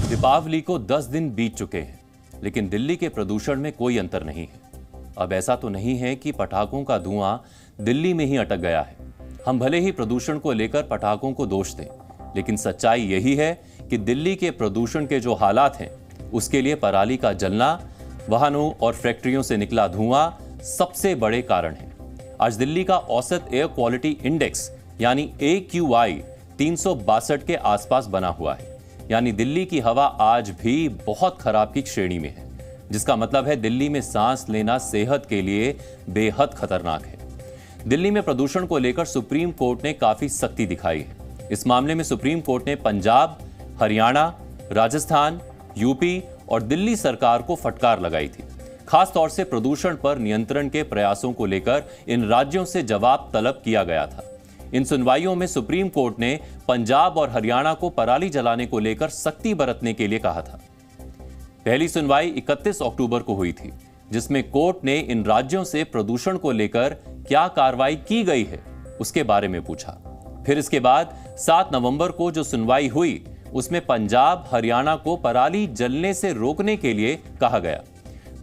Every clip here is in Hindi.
दीपावली को 10 दिन बीत चुके हैं, लेकिन दिल्ली के प्रदूषण में कोई अंतर नहीं है। अब ऐसा तो नहीं है कि पटाखों का धुआं दिल्ली में ही अटक गया है। हम भले ही प्रदूषण को लेकर पटाखों को दोष दें, लेकिन सच्चाई यही है कि दिल्ली के प्रदूषण के जो हालात हैं, उसके लिए पराली का जलना, वाहनों और फैक्ट्रियों से निकला धुआं सबसे बड़े कारण हैं। आज दिल्ली का औसत एयर क्वालिटी इंडेक्स यानी AQI 362 के आसपास बना हुआ है। यानी दिल्ली की हवा आज भी बहुत खराब की श्रेणी में है, जिसका मतलब है दिल्ली में सांस लेना सेहत के लिए बेहद खतरनाक है। दिल्ली में प्रदूषण को लेकर सुप्रीम कोर्ट ने काफी सख्ती दिखाई है। इस मामले में सुप्रीम कोर्ट ने पंजाब, हरियाणा, राजस्थान, यूपी और दिल्ली सरकार को फटकार लगाई थी। खास तौर से प्रदूषण पर नियंत्रण के प्रयासों को लेकर इन राज्यों से जवाब तलब किया गया था। इन सुनवाइयों में सुप्रीम कोर्ट ने पंजाब और हरियाणा को पराली जलाने को लेकर सख्ती बरतने के लिए कहा था। पहली सुनवाई 31 अक्टूबर को हुई थी, जिसमें कोर्ट ने इन राज्यों से प्रदूषण को लेकर क्या कार्रवाई की गई है उसके बारे में पूछा। फिर इसके बाद 7 नवंबर को जो सुनवाई हुई, उसमें पंजाब, हरियाणा को पराली जलने से रोकने के लिए कहा गया।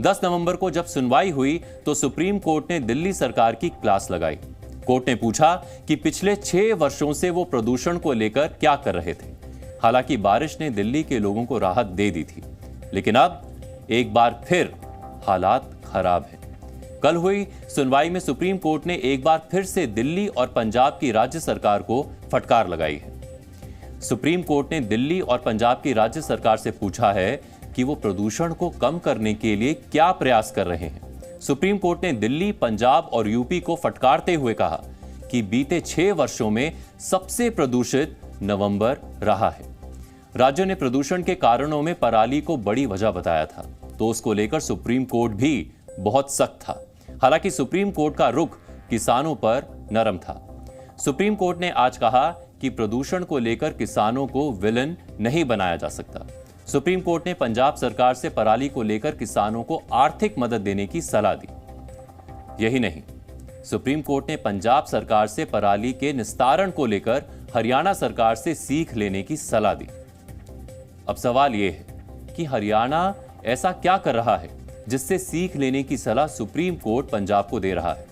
10 नवंबर को जब सुनवाई हुई तो सुप्रीम कोर्ट ने दिल्ली सरकार की क्लास लगाई। कोर्ट ने पूछा कि पिछले 6 वर्षों से वो प्रदूषण को लेकर क्या कर रहे थे। हालांकि बारिश ने दिल्ली के लोगों को राहत दे दी थी, लेकिन अब एक बार फिर हालात खराब हैं। कल हुई सुनवाई में सुप्रीम कोर्ट ने एक बार फिर से दिल्ली और पंजाब की राज्य सरकार को फटकार लगाई है। सुप्रीम कोर्ट ने दिल्ली और पंजाब की राज्य सरकार से पूछा है कि वो प्रदूषण को कम करने के लिए क्या प्रयास कर रहे हैं। सुप्रीम कोर्ट ने दिल्ली, पंजाब और यूपी को फटकारते हुए कहा कि बीते 6 वर्षों में सबसे प्रदूषित नवंबर रहा है। राज्यों ने प्रदूषण के कारणों में पराली को बड़ी वजह बताया था, तो उसको लेकर सुप्रीम कोर्ट भी बहुत सख्त था। हालांकि सुप्रीम कोर्ट का रुख किसानों पर नरम था। सुप्रीम कोर्ट ने आज कहा कि प्रदूषण को लेकर किसानों को विलन नहीं बनाया जा सकता। सुप्रीम कोर्ट ने पंजाब सरकार से पराली को लेकर किसानों को आर्थिक मदद देने की सलाह दी। यही नहीं, सुप्रीम कोर्ट ने पंजाब सरकार से पराली के निस्तारण को लेकर हरियाणा सरकार से सीख लेने की सलाह दी। अब सवाल यह है कि हरियाणा ऐसा क्या कर रहा है जिससे सीख लेने की सलाह सुप्रीम कोर्ट पंजाब को दे रहा है।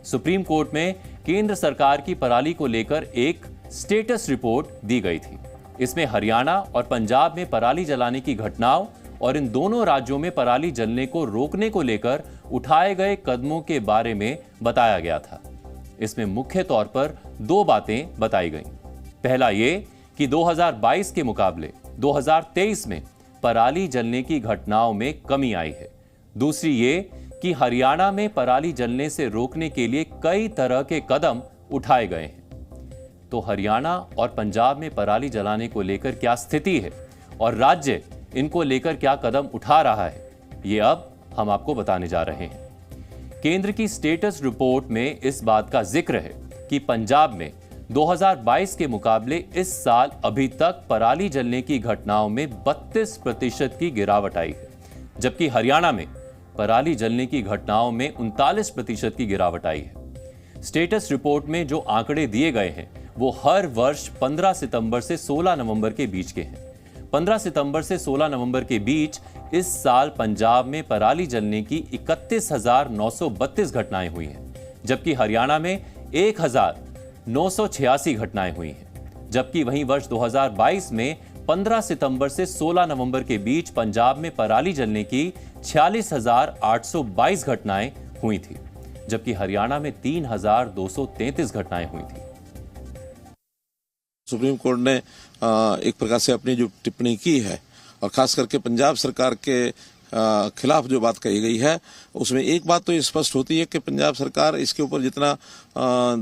सुप्रीम कोर्ट में केंद्र सरकार की पराली को लेकर एक स्टेटस रिपोर्ट दी गई थी। इसमें हरियाणा और पंजाब में पराली जलाने की घटनाओं और इन दोनों राज्यों में पराली जलने को रोकने को लेकर उठाए गए कदमों के बारे में बताया गया था। इसमें मुख्य तौर पर 2 बातें बताई गईं। पहला ये कि 2022 के मुकाबले 2023 में पराली जलने की घटनाओं में कमी आई है। दूसरी ये कि हरियाणा में पराली जलने से रोकने के लिए कई तरह के कदम उठाए गए हैं। तो हरियाणा और पंजाब में पराली जलाने को लेकर क्या स्थिति है और राज्य इनको लेकर क्या कदम उठा रहा है, ये अब हम आपको बताने जा रहे हैं। केंद्र की स्टेटस रिपोर्ट में इस बात का जिक्र है कि पंजाब में 2022 के मुकाबले इस साल अभी तक पराली जलने की घटनाओं में 32% की गिरावट आई है, जबकि हरियाणा में पराली जलने की घटनाओं में 39% की गिरावट आई है। स्टेटस रिपोर्ट में जो आंकड़े दिए गए हैं वो हर वर्ष 15 सितंबर से 16 नवंबर के बीच के हैं। 15 सितंबर से 16 नवंबर के बीच इस साल पंजाब में पराली जलने की 31,932 घटनाएं हुई हैं, जबकि हरियाणा में 1,986 घटनाएं हुई हैं। जबकि वहीं वर्ष 2022 में 15 सितंबर से 16 नवंबर के बीच पंजाब में पराली जलने की 46,822 घटनाएं हुई थी, जबकि हरियाणा में 3,233 घटनाएं हुई थी। सुप्रीम कोर्ट ने एक प्रकार से अपनी जो टिप्पणी की है और खास करके पंजाब सरकार के खिलाफ जो बात कही गई है, उसमें एक बात तो स्पष्ट होती है कि पंजाब सरकार इसके ऊपर जितना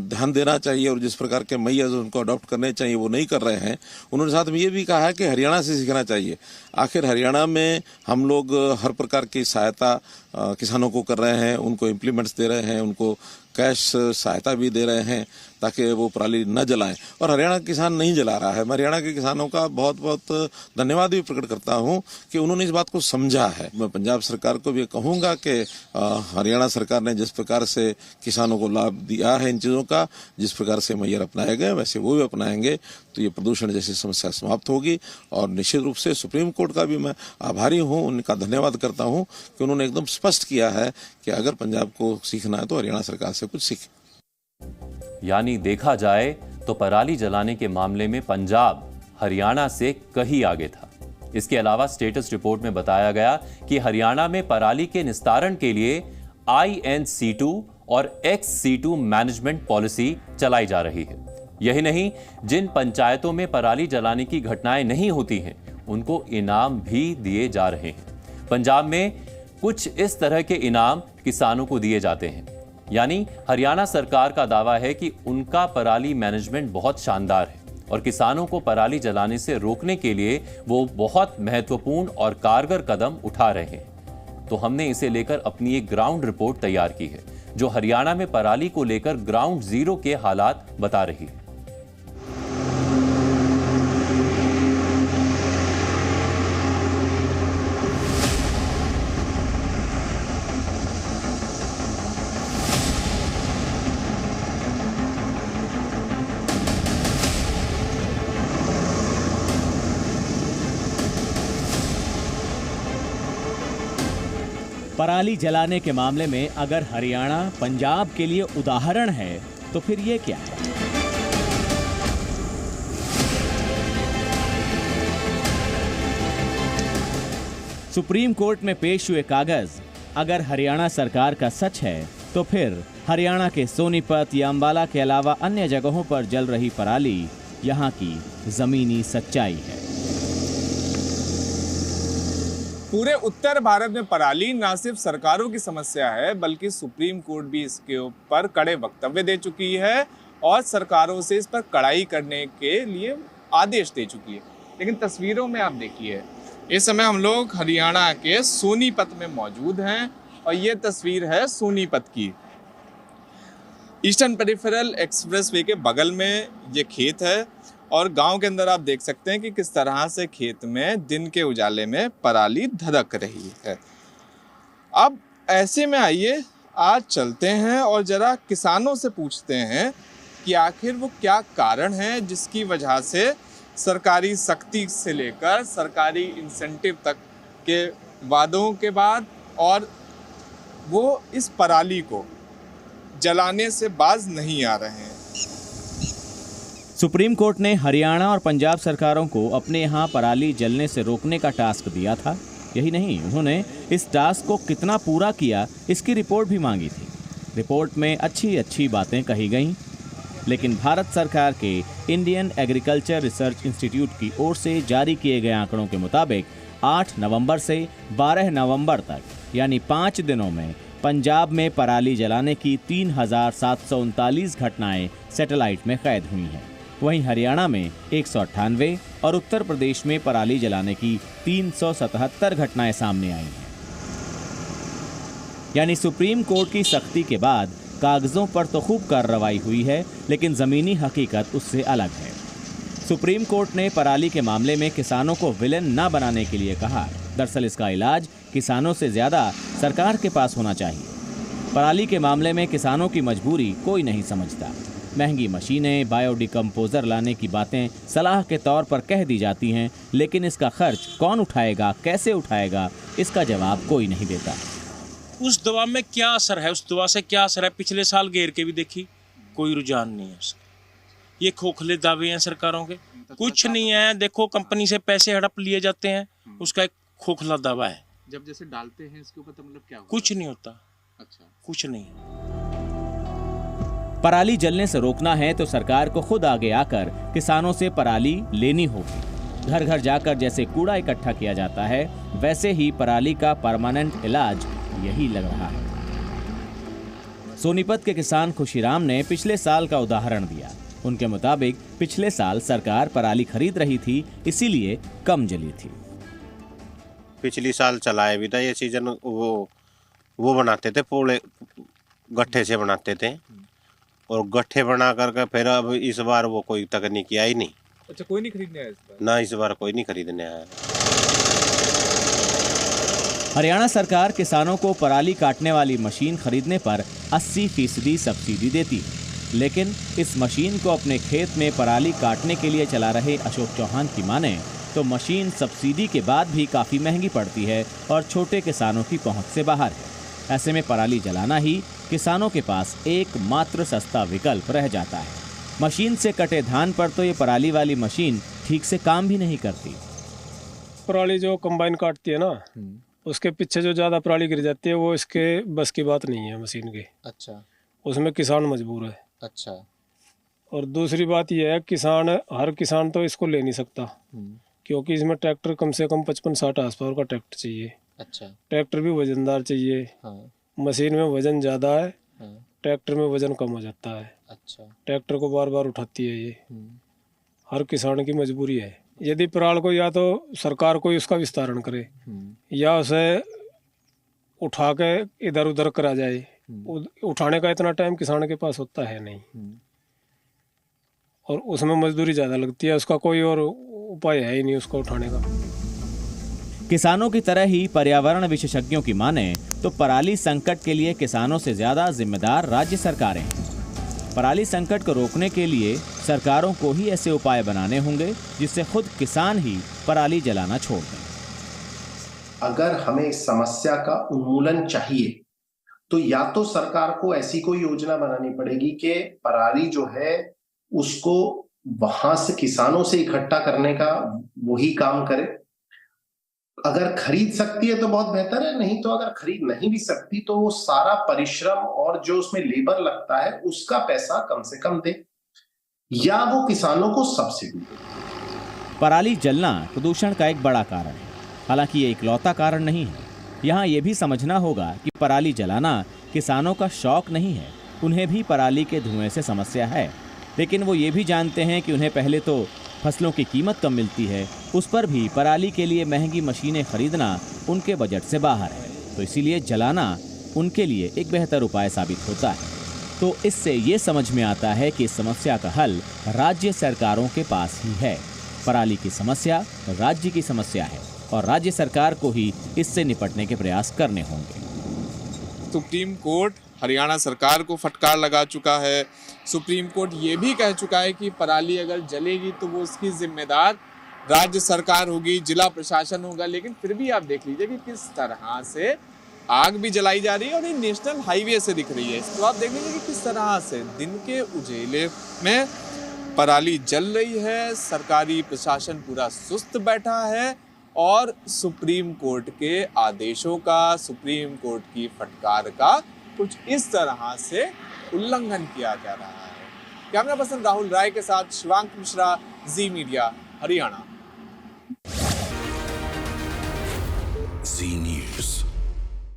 ध्यान देना चाहिए और जिस प्रकार के मेजर्स उनको अडॉप्ट करने चाहिए वो नहीं कर रहे हैं। उन्होंने साथ में ये भी कहा है कि हरियाणा से सीखना चाहिए। आखिर हरियाणा में हम लोग हर प्रकार की सहायता किसानों को कर रहे हैं, उनको इम्प्लीमेंट्स दे रहे हैं, उनको कैश सहायता भी दे रहे हैं, ताकि वो पराली न जलाएं। और हरियाणा किसान नहीं जला रहा है। मैं हरियाणा के किसानों का बहुत बहुत धन्यवाद भी प्रकट करता हूं कि उन्होंने इस बात को समझा है। मैं पंजाब सरकार को भी कहूंगा कि हरियाणा सरकार ने जिस प्रकार से किसानों को लाभ दिया है इन चीज़ों का, जिस प्रकार से मैयर अपनाए गए वैसे वो भी अपनाएंगे तो ये प्रदूषण जैसी समस्या समाप्त होगी। और निश्चित रूप से सुप्रीम कोर्ट का भी मैं आभारी हूं, उनका धन्यवाद करता हूं कि उन्होंने एकदम स्पष्ट किया है कि अगर पंजाब को सीखना है तो हरियाणा सरकार से कुछ सीखे। यानी देखा जाए तो पराली जलाने के मामले में पंजाब हरियाणा से कहीं आगे था। इसके अलावा स्टेटस रिपोर्ट में बताया गया कि हरियाणा में पराली के निस्तारण के लिए INC2 और XC2 मैनेजमेंट पॉलिसी चलाई जा रही है। यही नहीं, जिन पंचायतों में पराली जलाने की घटनाएं नहीं होती हैं उनको इनाम भी दिए जा रहे हैं। पंजाब में कुछ इस तरह के इनाम किसानों को दिए जाते हैं। यानी हरियाणा सरकार का दावा है कि उनका पराली मैनेजमेंट बहुत शानदार है और किसानों को पराली जलाने से रोकने के लिए वो बहुत महत्वपूर्ण और कारगर कदम उठा रहे हैं। तो हमने इसे लेकर अपनी एक ग्राउंड रिपोर्ट तैयार की है जो हरियाणा में पराली को लेकर ग्राउंड जीरो के हालात बता रही है। पराली जलाने के मामले में अगर हरियाणा पंजाब के लिए उदाहरण है तो फिर ये क्या है? सुप्रीम कोर्ट में पेश हुए कागज अगर हरियाणा सरकार का सच है तो फिर हरियाणा के सोनीपत या अंबाला के अलावा अन्य जगहों पर जल रही पराली यहां की जमीनी सच्चाई है। पूरे उत्तर भारत में पराली न सिर्फ सरकारों की समस्या है बल्कि सुप्रीम कोर्ट भी इसके ऊपर कड़े वक्तव्य दे चुकी है और सरकारों से इस पर कड़ाई करने के लिए आदेश दे चुकी है। लेकिन तस्वीरों में आप देखिए, इस समय हम लोग हरियाणा के सोनीपत में मौजूद हैं और ये तस्वीर है सोनीपत की। ईस्टर्न पेरिफेरल एक्सप्रेसवे के बगल में ये खेत है और गांव के अंदर आप देख सकते हैं कि किस तरह से खेत में दिन के उजाले में पराली धधक रही है। अब ऐसे में आइए आज चलते हैं और जरा किसानों से पूछते हैं कि आखिर वो क्या कारण है जिसकी वजह से सरकारी सख्ती से लेकर सरकारी इंसेंटिव तक के वादों के बाद और वो इस पराली को जलाने से बाज नहीं आ रहे हैं। सुप्रीम कोर्ट ने हरियाणा और पंजाब सरकारों को अपने यहाँ पराली जलने से रोकने का टास्क दिया था। यही नहीं, उन्होंने इस टास्क को कितना पूरा किया इसकी रिपोर्ट भी मांगी थी। रिपोर्ट में अच्छी अच्छी बातें कही गईं, लेकिन भारत सरकार के इंडियन एग्रीकल्चर रिसर्च इंस्टीट्यूट की ओर से जारी किए गए आंकड़ों के मुताबिक 8 नवंबर से 12 नवंबर तक यानी 5 दिनों में पंजाब में पराली जलाने की 3,739 घटनाएं सैटेलाइट में कैद हुई हैं। वहीं हरियाणा में 198 और उत्तर प्रदेश में पराली जलाने की 377 घटनाएं सामने आई हैं। यानी सुप्रीम कोर्ट की सख्ती के बाद कागजों पर तो खूब कार्रवाई हुई है, लेकिन जमीनी हकीकत उससे अलग है। सुप्रीम कोर्ट ने पराली के मामले में किसानों को विलेन न बनाने के लिए कहा। दरअसल इसका इलाज किसानों से ज्यादा सरकार के पास होना चाहिए। पराली के मामले में किसानों की मजबूरी कोई नहीं समझता। महंगी मशीनें, बायोडिकम्पोजर लाने की बातें सलाह के तौर पर कह दी जाती हैं, लेकिन इसका खर्च कौन उठाएगा, कैसे उठाएगा, इसका जवाब कोई नहीं देता। उस दवा में क्या असर है, उस दवा से क्या असर है, पिछले साल घेर के भी देखी, कोई रुझान नहीं है उसका। ये खोखले दावे हैं सरकारों के, कुछ नहीं है। देखो कंपनी से पैसे हड़प लिए जाते हैं, उसका एक खोखला दावा है। जब जैसे डालते हैं इसके ऊपर तो मतलब क्या होगा? कुछ नहीं होता। अच्छा, कुछ नहीं। पराली जलने से रोकना है तो सरकार को खुद आगे आकर किसानों से पराली लेनी होगी। घर घर जाकर जैसे कूड़ा इकट्ठा किया जाता है, वैसे ही पराली का परमानेंट इलाज यही लग रहा है। सोनीपत के किसान खुशीराम ने पिछले साल का उदाहरण दिया। उनके मुताबिक पिछले साल सरकार पराली खरीद रही थी, इसीलिए कम जली थी। पिछली साल चलाया भी था ये सीजन। वो बनाते थे, पोले गट्ठे से बनाते थे, और गट्ठे बना करके फिर अब इस बार वो कोई तकनीकी आई नहीं। अच्छा, कोई नहीं खरीदने आया इस बार? ना, इस बार कोई नहीं खरीदने आया। हरियाणा सरकार किसानों को पराली काटने वाली मशीन खरीदने पर 80% सब्सिडी देती है, लेकिन इस मशीन को अपने खेत में पराली काटने के लिए चला रहे अशोक चौहान की माने तो मशीन सब्सिडी के बाद भी काफ़ी महंगी पड़ती है और छोटे किसानों की पहुंच से बाहर है। ऐसे में पराली जलाना ही किसानों के पास एकमात्र सस्ता विकल्प रह जाता है। मशीन से कटे धान पर तो ये पराली वाली मशीन ठीक से काम भी नहीं करती। पराली जो कंबाइन काटती है ना, उसके पीछे जो ज़्यादा पराली गिर जाती है वो इसके बस की बात नहीं है मशीन की। अच्छा, उसमें किसान मजबूर है। अच्छा। और दूसरी बात यह है, हर किसान तो इसको ले नहीं सकता, क्योंकि इसमें ट्रैक्टर कम से कम 55-60 हार्स पावर का ट्रैक्टर चाहिए। अच्छा। ट्रैक्टर भी वजनदार चाहिए। हाँ। मशीन में वजन ज़्यादा है, हाँ। ट्रैक्टर में वजन कम हो जाता है। अच्छा। ट्रैक्टर को बार बार उठाती है ये। हर किसान की मजबूरी है। यदि पराल को या तो सरकार कोई उसका विस्तारण करे या उसे उठा के इधर उधर करा जाए। उठाने का इतना टाइम किसान के पास होता है नहीं, और उसमें मजदूरी ज़्यादा लगती है। उसका कोई और उपाय है ही नहीं उसको उठाने का। किसानों की तरह ही पर्यावरण विशेषज्ञों की माने तो पराली संकट के लिए किसानों से ज्यादा जिम्मेदार राज्य सरकारें हैं। पराली संकट को रोकने के लिए सरकारों को ही ऐसे उपाय बनाने होंगे जिससे खुद किसान ही पराली जलाना छोड़ दें। अगर हमें इस समस्या का उन्मूलन चाहिए तो या तो सरकार को ऐसी कोई योजना बनानी पड़ेगी कि पराली जो है उसको वहां से किसानों से इकट्ठा करने का वही काम करे। अगर खरीद सकती है तो बहुत बेहतर है, नहीं तो अगर खरीद नहीं भी सकती तो वो सारा परिश्रम और जो उसमें लेबर लगता है उसका पैसा कम से कम दे, या वो किसानों को सब्सिडी दे। पराली जलना प्रदूषण का एक बड़ा कारण है, हालांकि ये इकलौता कारण नहीं है। यहाँ ये भी समझना होगा कि पराली जलाना किसानों का शौक नहीं है, उन्हें भी पराली के धुएं से समस्या है, लेकिन वो ये भी जानते हैं कि उन्हें पहले तो फसलों की कीमत कम मिलती है, उस पर भी पराली के लिए महंगी मशीनें खरीदना उनके बजट से बाहर है, तो इसीलिए जलाना उनके लिए एक बेहतर उपाय साबित होता है। तो इससे ये समझ में आता है कि इस समस्या का हल राज्य सरकारों के पास ही है। पराली की समस्या राज्य की समस्या है और राज्य सरकार को ही इससे निपटने के प्रयास करने होंगे। सुप्रीम कोर्ट हरियाणा सरकार को फटकार लगा चुका है। सुप्रीम कोर्ट ये भी कह चुका है कि पराली अगर जलेगी तो वो उसकी जिम्मेदार राज्य सरकार होगी, जिला प्रशासन होगा। लेकिन फिर भी आप देख लीजिए कि किस तरह से आग भी जलाई जा रही है और ये नेशनल हाईवे से दिख रही है। तो आप देख लीजिए कि किस तरह से दिन के उजेले में पराली जल रही है। सरकारी प्रशासन पूरा सुस्त बैठा है और सुप्रीम कोर्ट के आदेशों का, सुप्रीम कोर्ट की फटकार का कुछ इस तरह से उल्लंघन किया जा रहा है। कैमरा पर्सन राहुल राय के साथ शिवांक मिश्रा, जी मीडिया, हरियाणा। जी न्यूज़।